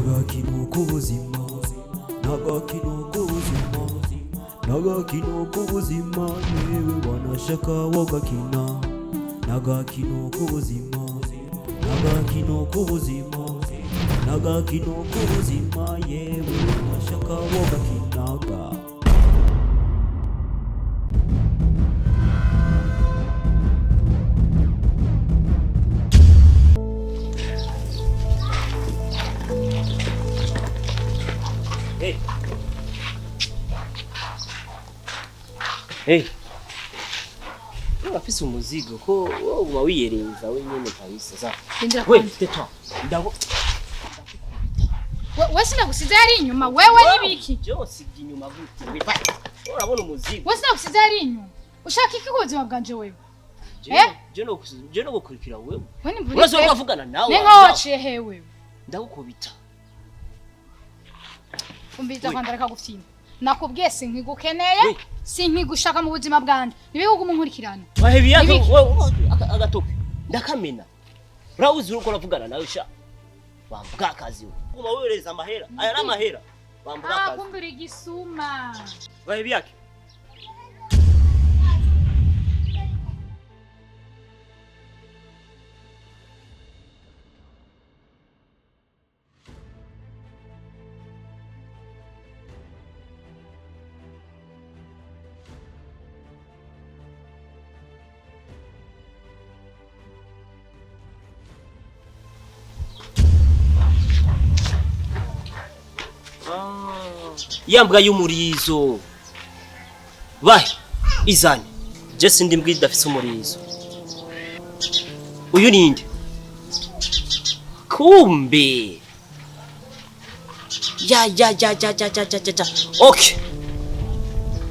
Nagakino k'ubuzima, nagakino k'ubuzima, nagakino k'ubuzima, yewe wanashaka wagakina. Nagakino k'ubuzima, nagakino k'ubuzima, nagakino k'ubuzima, yewe wanashaka wagakinaga. Hey, urafise umuzigo ko uba wiyereza wenyene kabisa za. We, tetwa. Ndago. We sinagusize ari inyuma wewe nibiki? Jo sivye inyuma gute. Urabona umuzigo. We sinagusize ari inyuma. Ushaka iki kubuzima bwanje wewe? Je no gukurikira wewe. Urazo bavugana nawe. Nenga waciye hewe. Ndagukubita. Umbiza kwandara kagufina. Nakubwiye sinkigukeneye, sinkigushaka mu buzima bwanje. Nibihugu munkurikirana. Wahebi yako agatoke. Ndakamena. Rawuzi uruko ravugana nawe sha. Wambuka akazi we. Uma wereza amahera. Aya na amahera. Wambuka akazi. Kumbira igisuma. Wahebi yake. Yambwa y'umurizo. Bahe izanye. Je sindi mbwi dafise umurizo. Uyu ninde? Kumbe. Ya. Okay.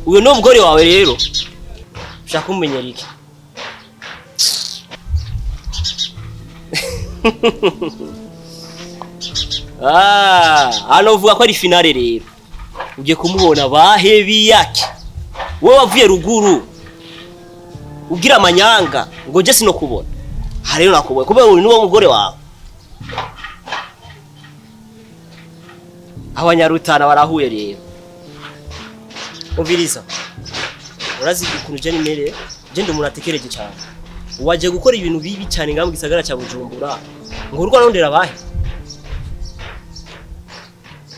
Uyu no mugore wawe rero. Ushaka kumenyera iki? Hano uvuga ko ari finale rero. Ugiye kumubona bahebi yake. Wowe wavuye ruguru. Ugira amanyanga ngo je sino kubona. Ha rero nakubona kubera uri nuwo mugore wawe. Abanyarutana barahuye rero. Umviriza. Urazi ikuntu je nimere, je ndumuratekereje cyane. Waje gukora ibintu bibi cyane ngambwe gisagara cya Bujumbura. Ngo urwa rondera bahe.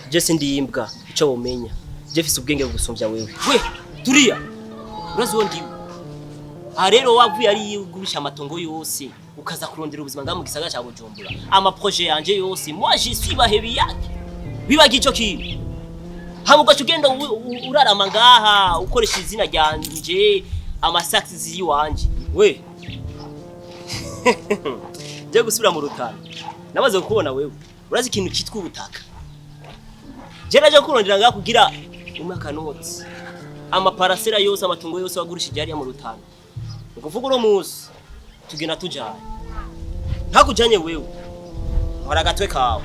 Je sindi imbwa ico womenya. Je fise ubwenge bugusumvya wewe. We, turiya. Urazi wondi. Rero wavuye ari gurisha amatongo yose ukaza kurondera ubuzima ngamu gisagara cya Bujumbura. Ama projet yanje yose, moi je suis bahebi yake. Biba gico ki. Hamuga tugenda urarama ngaha ukoresha izina ryanje amasax ziri wanje. We. Je gusubira mu rutana. Namaze kubona wewe. Urazi ikintu kitwa ubutaka. Jeraje kurondera ngaha kugira umwaka notsi. Ama parasera yose amatungo yose wagurishije ari mu rutana. Ukuvuga uno muzi tugena tujanye. Ntakujanye wewe. Hora gatwe kawe.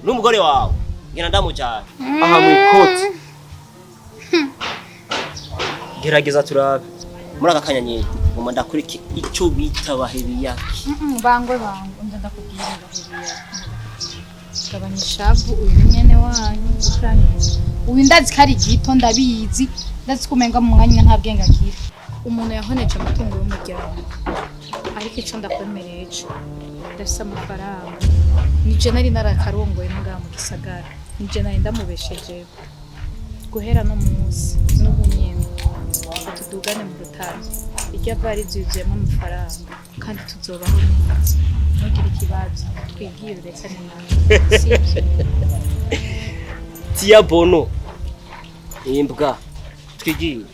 N'umugore wawe. Ngena ndamujanye. Aha mu ikoti. Gerageza turabe. Muri aka kanyanyeri. Muma ndakuriki ico bita bahebi yake. Bangwe ndakubwira bahebi yake. Gabanyishavu uyu nyene wanyu ushanye. Uyu ndazi kari gito ndabizi. Ndazi kumenga mu mwanya nta bwenge agira. Umuntu yahoneje amatungo y'umuryango. Ariko ico ndakwemereje. Ndafise amafaranga. Nije nari narakarongoye ngaha mu gisagara. Nije nari ndamubesheje. Guhera no munsi n'ubunyene. Tudugane mu rutano. Irya bari zuzuyemo amafaranga kandi tuzobaho neza. Ntugire ikibazo twigiye uretse n'inawe. Tia bono. Imbwa. Twigiye.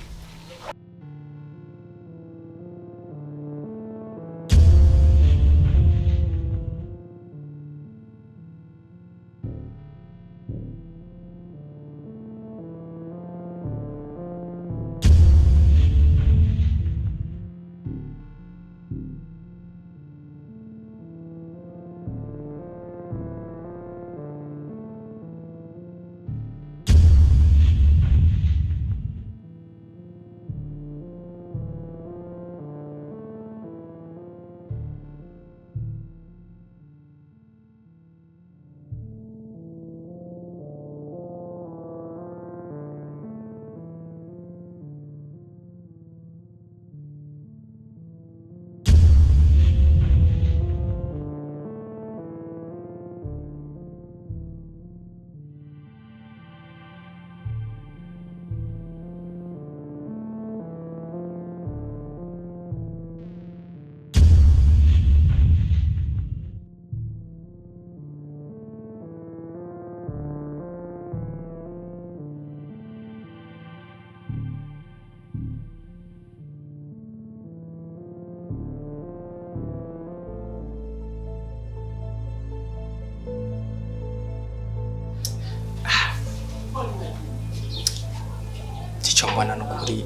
mbona n'ukuri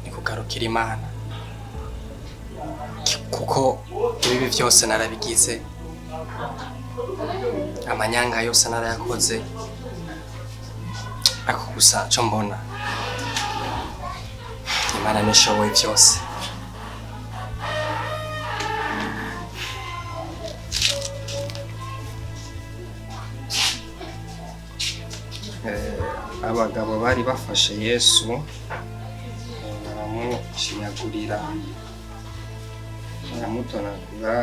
ni kugarukira Imana kuko ibibi byose narabigize, amanyanga yose narayakoze, ako gusa cyo mbona Imana nishoboye byose. Abagabo bari bafashe Yesu baramushinyagurira, baramutonagura,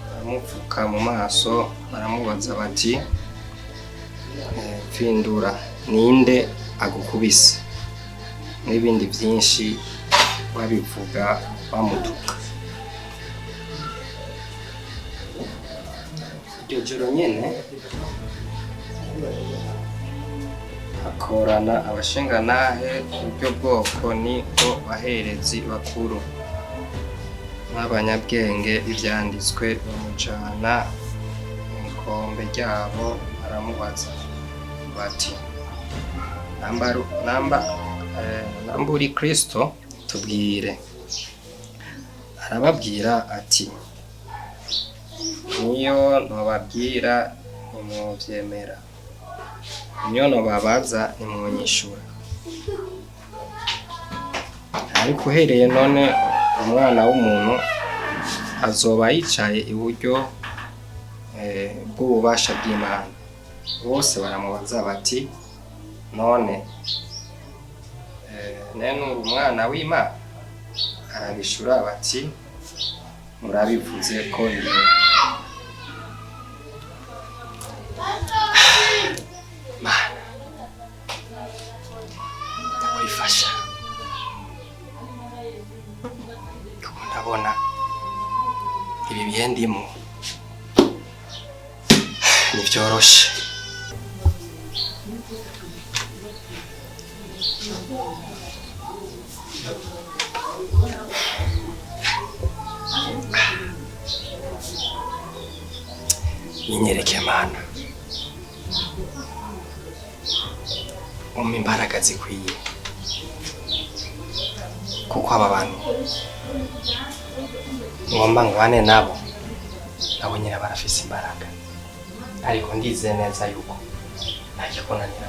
baramupfuka mu maso, baramubaza bati pfindura ninde agukubise, n'ibindi byinshi babivuga bamutuka. Iryo joro nyene hakorana abashinganahe buryo bwoko ni ko baherezi bakuru n'abanyabwenge ibyanditswe, bamujana mu ikombe ryabo, baramubaza bati namba uri Kristo tubwire. Arababwira ati niyo nobabwira ntimuvyemera, niyo nobabaza ntimwonyishura. Ariko uhereye none umwana w'umuntu azoba yicaye iburyo bw'ububasha bw'Imana. Bose baramubaza bati none nene uri umwana w'Imana? Arabishura bati murabivuze ko ndi. Mana ndamurifasha kuko ndabona ibi bihe ndimo ntivyoroshe. Ninyereke Mana, umpa imbaraga zikwiye kuko aba bantu ngomba ngwane nabo nyine barafise imbaraga, ariko ndize neza yuko ntajya kunanira.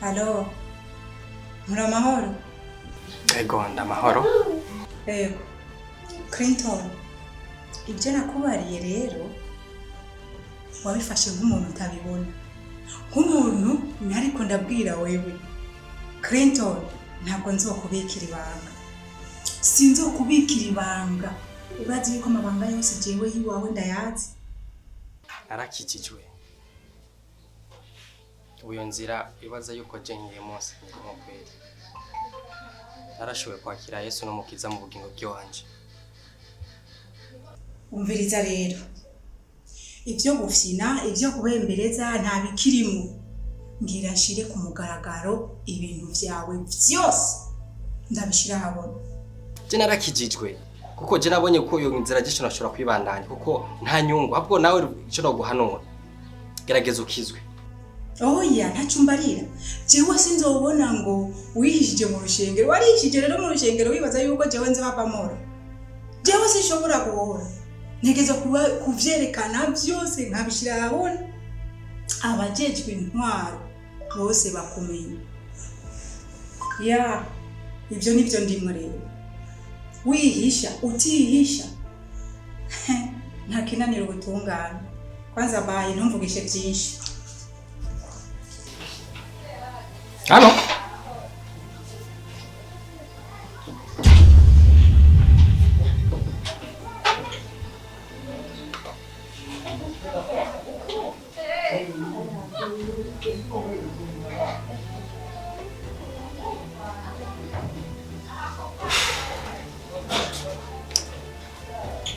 Halo, muri amahoro? Ego ndamahoro. Ego, Clinton, ibyo nakubariye rero wabifashe nk'umuntu utabibona, nk'umuntu nariko ndabwira wewe. Clinton, ntabwo nzokubikira ibanga, sinzokubikira ibanga. Urazi yuko amabanga yose jewe yiwawe ndayazi. Narakijijwe uyo nzira ibaza yuko jengiye Mose ndimo kweli. Narashoboye kwakira Yesu n'umukiza mu bugingo bwanje. Umviriza rero, ibyo gufyina, ibyo kubembereza nta bikirimo. Ngira nshire ku mugaragaro ibintu vyawe vyose ndabishira habona. Je narakijijwe kuko je nabonye ko iyo nzira gisho nashobora kwibandanya kuko nta nyungu, ahubwo nawe ico no guhanura gerageza ukizwe. Oya ntacumbarira, jewe sinzobona ngo wihishije mu rushengero. Warihishije rero mu rushengero wibaza yuko jewe nzi bavamora. Jewe sinshobora guhora, ntegeza kuvyerekana byose nkabishira habona. Abajejwe intwaro bose bakumenya. Ya ibyo nivyo ndimo rero. Wihisha utihisha nta kinaniro gutungana. kwanza baye ntumvugishe byinshi. Halo?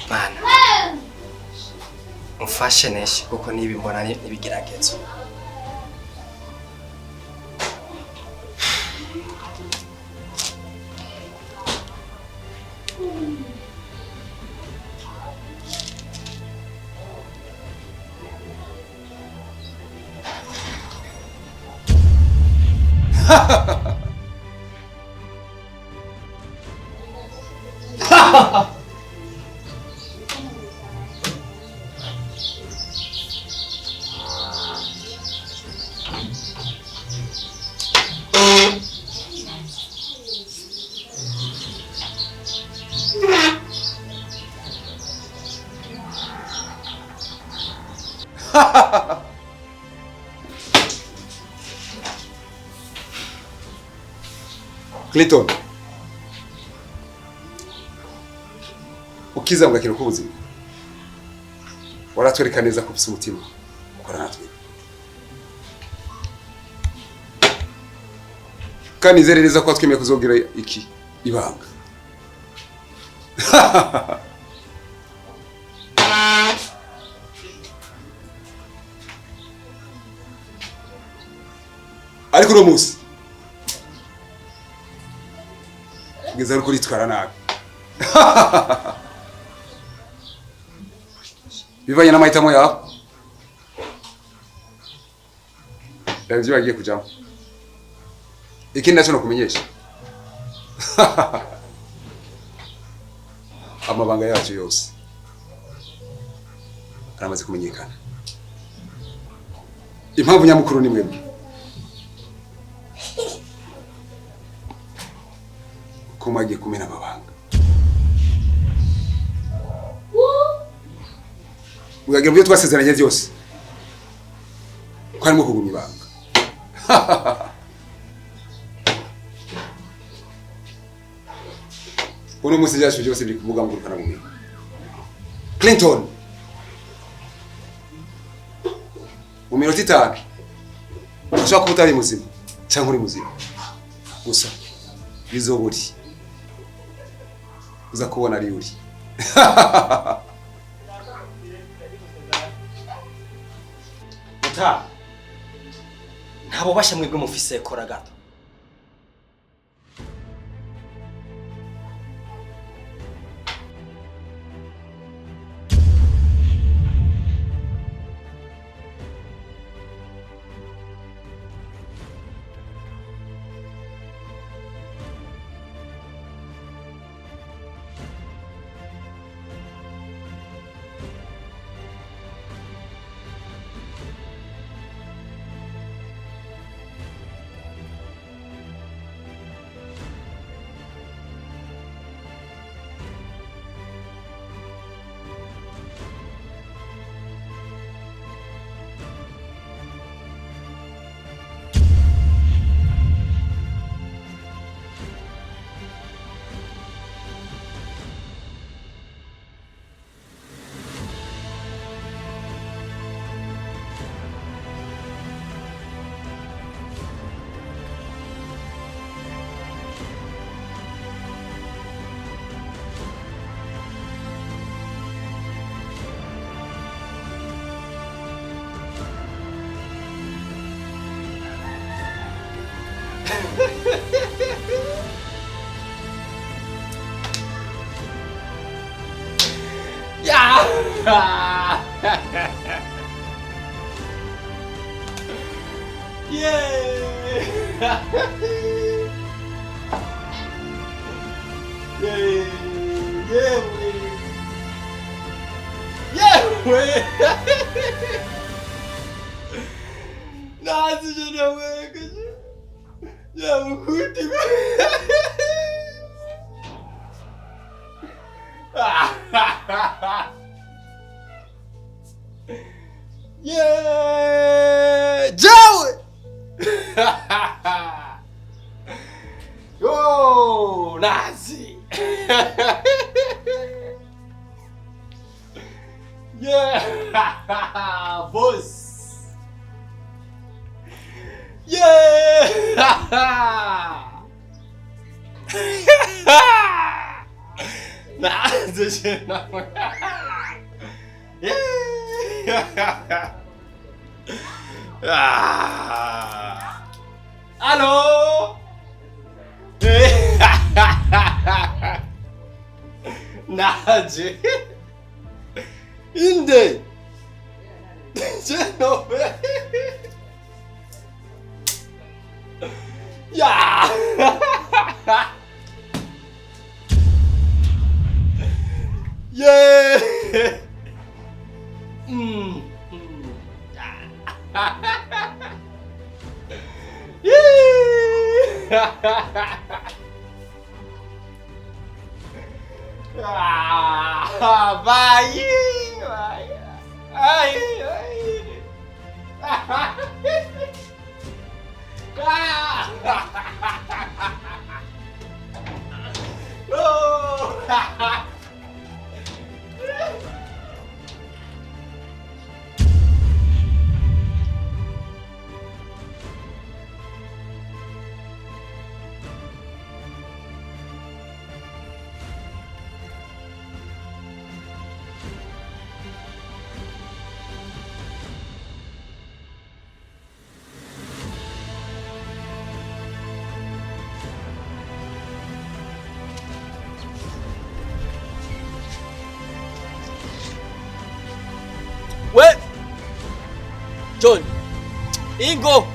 Bana. Mfashe neshi kuko nibi mbona nibigeragezo. Clinton, ukiza mu gakino k'ubuzima waratwereka neza ko ufite umutima ukora natwe kandi nizere neza ko twemeye kuzogira iki ibanga. Ariko uno munsi ugeze ari kuritwara nabi. Bivanye n'amahitamo yawe reba ibyo wagiye kujyamo. Ikindi nacyo nakumenyesha amabanga yacu yose aramaze kumenyekana. Impamvu nyamukuru ni mwebwe ko mwagiye kumena amabanga mugagira ibyo twasezeranye byose ko harimo kugumya ibanga. Uno munsi byacu byose biri kuvuga ngo urukana bumenyi. Clinton, mu minota 5 ushaka kuba utari muzima cyangwa uri muzima gusa bizoburi uza kubona ari uri. Uta ntabo basha mwebwe mufise kora gato. Yeah, Joey. Oh, Nazi. Yeah, boss. Yeah. Nazi. Yeah. Allô? Naji. Inde. Genove. Ya. Yeah. Vai, vai. Ai, ai. Oh. We John Ingo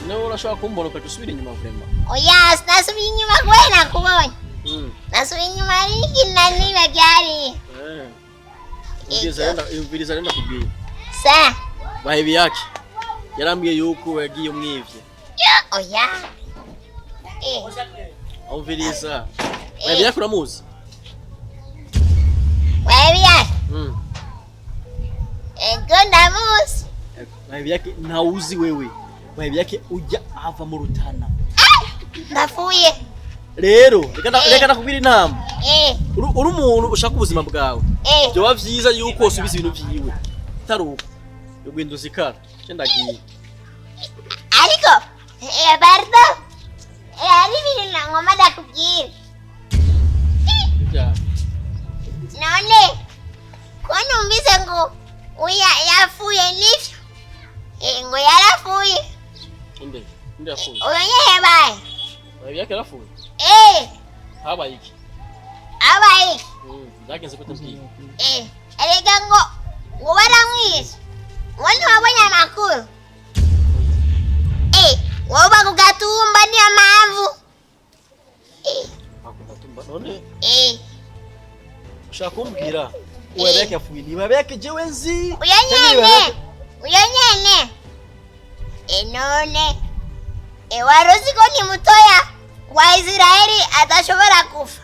Nawe urashobora kumbona ukadusubira inyuma vrema. Oya, sinasubiye inyuma kwena kubonye. Nasubiye inyuma y'igina niba ryari. Ubwiriza renda kubwiye. Sa. Bahebi yake. Yarambwiye yuko yagiye umwivye. Oya. Umviriza. Bahebi yake uramuzi? Bahebi yake? Ego ndamuzi. Bahebi yake ntawuzi wewe. Bahebi yake ujya ava mu Rutana. Ndafuye. Rero reka nakubwira inama. Uri umuntu ushaka ubuzima bwawe. Byo bavyiza yuko usubiza ibintu vyiwe. Taruko. Yo gwinduza ikara. Cendagiye. Ariko bardo. Ari ibintu ngoma ndakubwira. None ko numvise ngo uya yafuye nivyo. Ngo yarafuye. Inde yafuye. Oyenye bae. Bahebi yake yarafuye. Habaye iki? Habaye iki? Zagenze gute mbwiye? Erega ngo baramwishe. Ngo ntiwabonye amakuru. Woba kugatumba niyo mpamvu. Akugatumba none? Ushaka kumbwira uwo yake yafuye ni bahebi yake jewe nzi. Uyenyene. None waruzi ko ni mutoya wa Israeli atashobora kufa.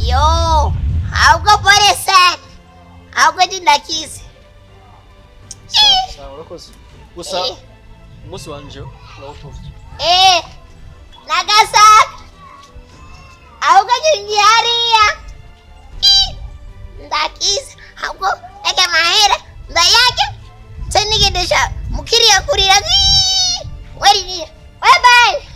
Yo, ahubwo pole sana. Ahubwo ndakize. Sawa urakoze. Gusa umunsi wanje urawutovye. Nagasaka. Ahubwo ngiye hariya. Ndakize. Ahubwo eke mahera ndayake. Senigedesha mukiriya kurira. Wari ni. Bye bye.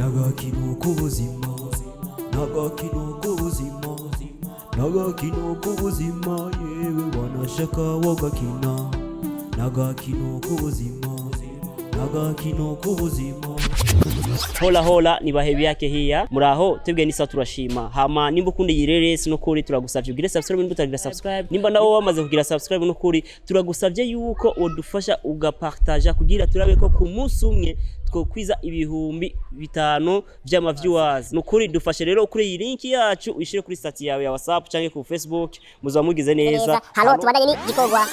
n'agakino k'ubuzima n'agakino k'ubuzima n'agakino k'ubuzima yewe wanashaka wagakina n'agakino k'ubuzima n'agakino k'ubuzima. Hola hola ni bahebi yake hiya muraho tebwe nisa turashima hama nimba ukundi yireresi no kuri turagusavye ugire subscribe nimba utagira subscribe nimba nawo wamaze kugira subscribe no kuri turagusavye yuko wodufasha ugapartager kugira turabe ko ku munsi umwe twokwiza ibihumbi 5 vy'ama viewers nukuri dufashe rero kuri iyi link yacu uyishire kuri stat yawe ya WhatsApp canke ku Facebook muzamugize neza halo tubandanye ni gikorwa